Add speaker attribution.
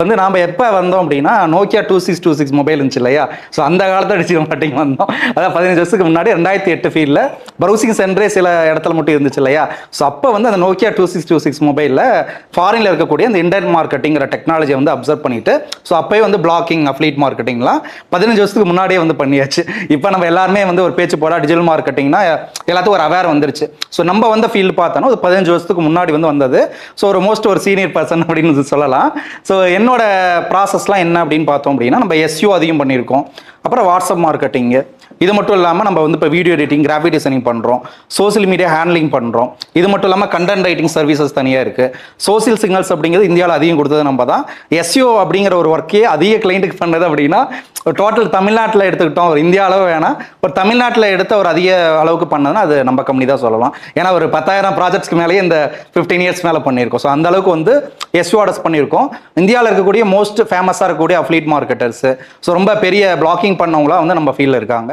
Speaker 1: வந்து நாம் எப்போ வந்தோம் அப்படின்னா நோக்கியா 2626 மொபைல் இருந்துச்சு இல்லையா? ஸோ அந்த காலத்தை டிஜிட்டல் மார்க்கெட்டிங் வந்தோம். அதாவது 15 வருஷத்துக்கு முன்னாடி 2008 ஃபீல்டில் ப்ரௌசிங் சென்டரே சில இடத்துல மட்டும் இருந்துச்சு இல்லையா? ஸோ அப்போ வந்து அந்த நோக்கியா 2626 மொபைலில் ஃபாரினில் இருக்கக்கூடிய அந்த இன்டர்நெட் மார்க்கெட்டிங்கிற டெக்னாலஜியை வந்து அப்சர்வ் பண்ணிட்டு ஸோ அப்போயே வந்து பிளாக்கிங் அஃப்லீட் மார்க்கெட்டிங்லாம் 15 வருஷத்துக்கு முன்னாடியே வந்து பண்ணியாச்சு. இப்போ நம்ம எல்லாருமே வந்து ஒரு பேச்சு போட டிஜிட்டல் மார்க்கெட்டிங்னா எல்லாத்துக்கும் ஒரு அவேர் வந்துருச்சு. ஸோ நம்ம வந்து ஃபீல்டு பார்த்தோன்னா ஒரு 15 வருஷத்துக்கு முன்னாடி வந்து வந்தது. ஸோ ஒரு மோஸ்ட் ஒரு சீனியர் பர்சன் அப்படின்னு சொல்லலாம். ஸோ என்னோட ப்ராசஸ்லாம் என்ன அப்படின்னு பார்த்தோம் அப்படின்னா நம்ம எஸ்யூ அதிகம் பண்ணியிருக்கோம். அப்புறம் வாட்ஸ்அப் மார்க்கெட்டிங்கு, இது மட்டும் இல்லாமல் நம்ம வந்து இப்போ வீடியோ எடிட்டிங், கிராஃபிக் டிசைனிங் பண்ணுறோம், சோசியல் மீடியா ஹேண்ட்லிங் பண்ணுறோம். இது மட்டும் இல்லாமல் கண்டென்ட் ரைட்டிங் சர்வீசஸ் தனியாக இருக்குது. சோசியல் சிக்னல்ஸ் அப்படிங்கிறது இந்தியாவில் அதிகம் கொடுத்தது நம்ம தான். எஸ்யூ அப்படிங்கிற ஒரு ஒர்க்கே அதிக கிளைண்ட்டுக்கு பண்ணது அப்படின்னா டோட்டல் தமிழ்நாட்டில் எடுத்துக்கிட்டோம், ஒரு இந்தியா அளவு வேணால் ஒரு தமிழ்நாட்டில் எடுத்த ஒரு அதிக அளவுக்கு பண்ணதுன்னா அது நம்ம கம்பெனி தான் சொல்லலாம். ஏன்னா ஒரு 10,000 ப்ராஜெக்ட்ஸ்க்கு மேலேயே இந்த 15 இயர்ஸ் மேலே பண்ணியிருக்கோம். ஸோ அந்த அளவுக்கு வந்து எஸ்யூ ஆர்டர்ஸ் பண்ணியிருக்கோம். இந்தியாவில் இருக்கக்கூடிய மோஸ்ட் ஃபேமஸாக இருக்கக்கூடிய அஃப்லீட் மார்க்கெட்டர்ஸ், ஸோ ரொம்ப பெரிய பிளாக்கிங் பண்ணவங்களாம் வந்து நம்ம ஃபீல்டில் இருக்காங்க.